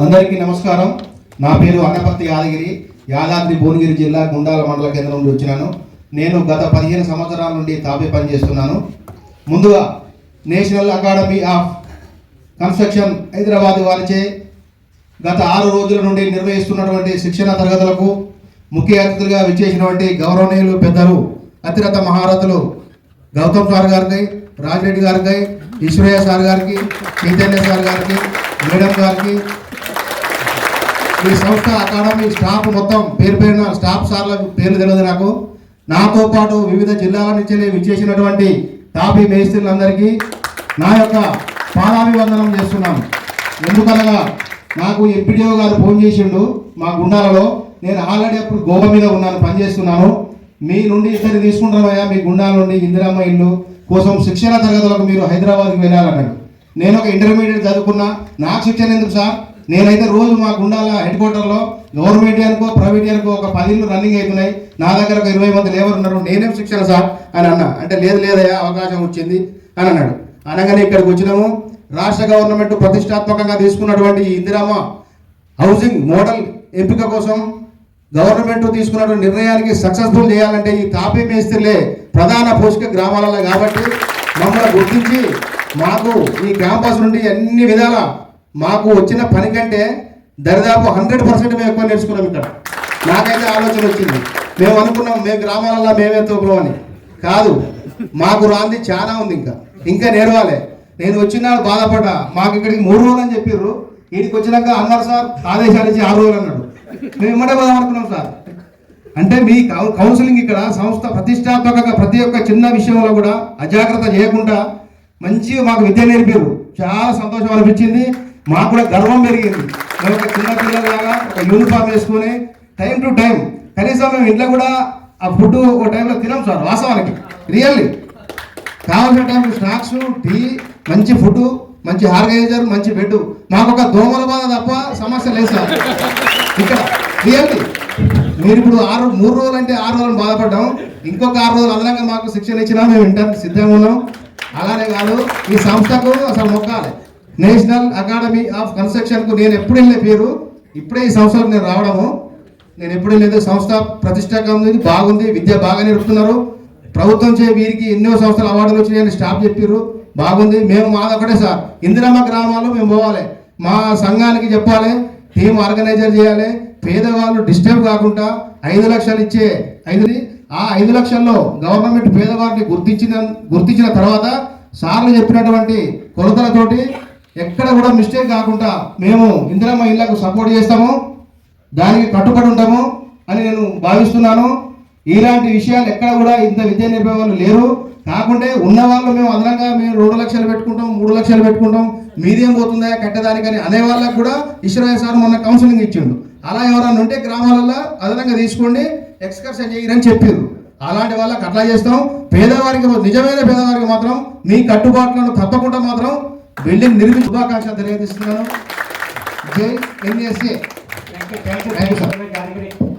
అందరికీ నమస్కారం. నా పేరు అన్నపర్తి యాదగిరి, యాదాద్రి భువనగిరి జిల్లా గుండాల మండల కేంద్రం నుండి వచ్చినాను. నేను గత 15 సంవత్సరాల నుండి తాపీ పనిచేస్తున్నాను. ముందుగా national academy of construction Hyderabad వారిచే గత 6 రోజుల నుండి నిర్వహిస్తున్నటువంటి శిక్షణ తరగతులకు ముఖ్య అతిథులుగా విచ్చేసినటువంటి గౌరవనీయులు పెద్దలు అతిరథ మహారథులు గౌతమ్ సార్ గారికి, రాజిరెడ్డి గారికి, ఈశ్వరయ్య సార్ గారికి, చైతన్య సార్ గారికి, మేడం గారికి, ఈ సంస్థ అకాడమీ స్టాఫ్ మొత్తం పేరు పేరున స్టాఫ్ సార్ల పేర్లు తెలియదు నాకు. నాతో పాటు వివిధ జిల్లాల నుంచి విచ్చేసినటువంటి తాపీ మేస్త్రులందరికీ నా యొక్క పాదాభివందనం చేస్తున్నాను. ఎందుకనగా నాకు ఎంపీడీఓ గారు ఫోన్ చేసిండు మా గుండాలలో. నేను ఆల్రెడీ అప్పుడు గోవ మీద ఉన్నాను, పనిచేస్తున్నాను. మీ నుండి ఇద్దరు తీసుకుంటామయ్యా, మీ గుండాల నుండి ఇందిరమ్మ ఇల్లు కోసం శిక్షణ తరగతులకు మీరు హైదరాబాద్కి వెళ్ళాలన్నాడు. నేను ఒక ఇంటర్మీడియట్ చదువుకున్నా, నాకు శిక్షణ ఎందుకు సార్? నేనైతే రోజు మా గుండాల హెడ్ క్వార్టర్లో గవర్నమెంట్ అనుకో ప్రైవేట్ అనుకో ఒక 10 ఇళ్ళు రన్నింగ్ అవుతున్నాయి, నా దగ్గర ఒక 20 మంది లేబర్ ఉన్నారు, నేనేం శిక్షణ సార్ అని అన్నా. అంటే లేదయ్యా అవకాశం వచ్చింది అని అన్నాడు. అనగానే ఇక్కడికి వచ్చినాము. రాష్ట్ర గవర్నమెంట్ ప్రతిష్టాత్మకంగా తీసుకున్నటువంటి ఇందిరమ్మ హౌసింగ్ మోడల్ ఎంపిక కోసం గవర్నమెంట్ తీసుకున్నటువంటి నిర్ణయానికి సక్సెస్ఫుల్ చేయాలంటే ఈ తాపీ మేస్త్రులే ప్రధాన పోషక గ్రామాలలో. కాబట్టి మమ్మల్ని గుర్తించి మాకు ఈ క్యాంపస్ నుండి అన్ని విధాల మాకు వచ్చిన పని కంటే దరిదాపు 100% మేము ఎక్కువ నేర్చుకున్నాం. ఇక్కడ నాకైతే ఆలోచన వచ్చింది. మేము అనుకున్నాం మేము గ్రామాలలో మేమే తోపుకోమని. కాదు, మాకు రాంది చాలా ఉంది, ఇంకా నేర్వాలి. నేను వచ్చిన బాధపడ్డా. మాకు ఇక్కడికి 3 రోజులు అని చెప్పారు. వీడికి వచ్చినాక అన్నారు సార్ ఆదేశాలు ఇచ్చి 6 రోజులు అన్నాడు. మేము ఇమ్మడే పోదాం అనుకున్నాం సార్. అంటే మీ కౌన్సిలింగ్ ఇక్కడ సంస్థ ప్రతిష్టాత్మకంగా ప్రతి ఒక్క చిన్న విషయంలో కూడా అజాగ్రత్త చేయకుండా మంచిగా మాకు విద్య నేర్పారు. చాలా సంతోషం అనిపించింది. మాకు కూడా గర్వం పెరిగింది. మేము ఒక చిన్న పిల్లలాగా ఒక యూనిఫామ్ వేసుకొని టైం టు టైం, కనీసం మేము ఇంట్లో కూడా ఆ ఫుడ్ ఒక టైంలో తినాం సార్. వాస్తవానికి రియల్లీ కావాల్సిన టైంకి స్నాక్స్, టీ, మంచి ఫుడ్, మంచి ఆర్గనైజర్, మంచి బెడ్. మాకు ఒక దోమల బాధ తప్ప సమస్య లేదు సార్ ఇక్కడ రియల్లీ. మీరు ఇప్పుడు 3 రోజులు అంటే 6 రోజులు బాధపడ్డాం. ఇంకొక 6 రోజులు అదనంగా మాకు శిక్షణ ఇచ్చినా మేము వింటానికి సిద్ధంగా ఉన్నాం. అలానే కాదు, ఈ సంస్థకు అసలు మొక్కాలి. నేషనల్ అకాడమీ ఆఫ్ కన్స్ట్రక్షన్కు నేను ఎప్పుడు వెళ్ళే పేరు, ఇప్పుడే ఈ సంస్థలకు నేను రావడము. నేను ఎప్పుడు వెళ్ళేది సంస్థ ప్రతిష్టంగా ఉంది, బాగుంది, విద్య బాగా నేర్పుతున్నారు. ప్రభుత్వం చే వీరికి ఎన్నో సంస్థల అవార్డులు వచ్చినాయని స్టాఫ్ చెప్పారు, బాగుంది. మేము మాదొకటే సార్, ఇందిరమ్మ గ్రామాలు మేము పోవాలి, మా సంఘానికి చెప్పాలి, టీం ఆర్గనైజర్ చేయాలి. పేదవాళ్ళు డిస్టర్బ్ కాకుండా 5 లక్షలు ఇచ్చే ఆ 5 లక్షల్లో గవర్నమెంట్ పేదవారిని గుర్తించిన తర్వాత సార్లు చెప్పినటువంటి కొలతలతోటి ఎక్కడ కూడా మిస్టేక్ కాకుండా మేము ఇందిరమ్మ ఇళ్లకు సపోర్ట్ చేస్తాము, దానికి కట్టుబడి ఉంటాము అని నేను భావిస్తున్నాను. ఇలాంటి విషయాలు ఎక్కడ కూడా ఇంత విద్య నేర్పే వాళ్ళు లేరు. కాకుంటే ఉన్నవాళ్ళు మేము అదనంగా మేము 2 లక్షలు పెట్టుకుంటాం, 3 లక్షలు పెట్టుకుంటాం, మీదేం పోతుందా కట్టేదానికని అనే వాళ్ళకు కూడా ఈశ్వరయ్య సార్ మొన్న కౌన్సిలింగ్ ఇచ్చిండు. అలా ఎవరన్నా ఉంటే గ్రామాలలో అదనంగా తీసుకోండి, ఎక్స్కర్షన్ చేయరని చెప్పారు. అలాంటి వాళ్ళకి అట్లా చేస్తాం. పేదవారికి, నిజమైన పేదవారికి మాత్రం మీ కట్టుబాట్లను తప్పకుండా మాత్రం బిల్డింగ్ నిర్మించి శుభాకాంక్షలు తెలియజేస్తున్నాను. జై ఎన్ఎస్ఏ. Thank you sir.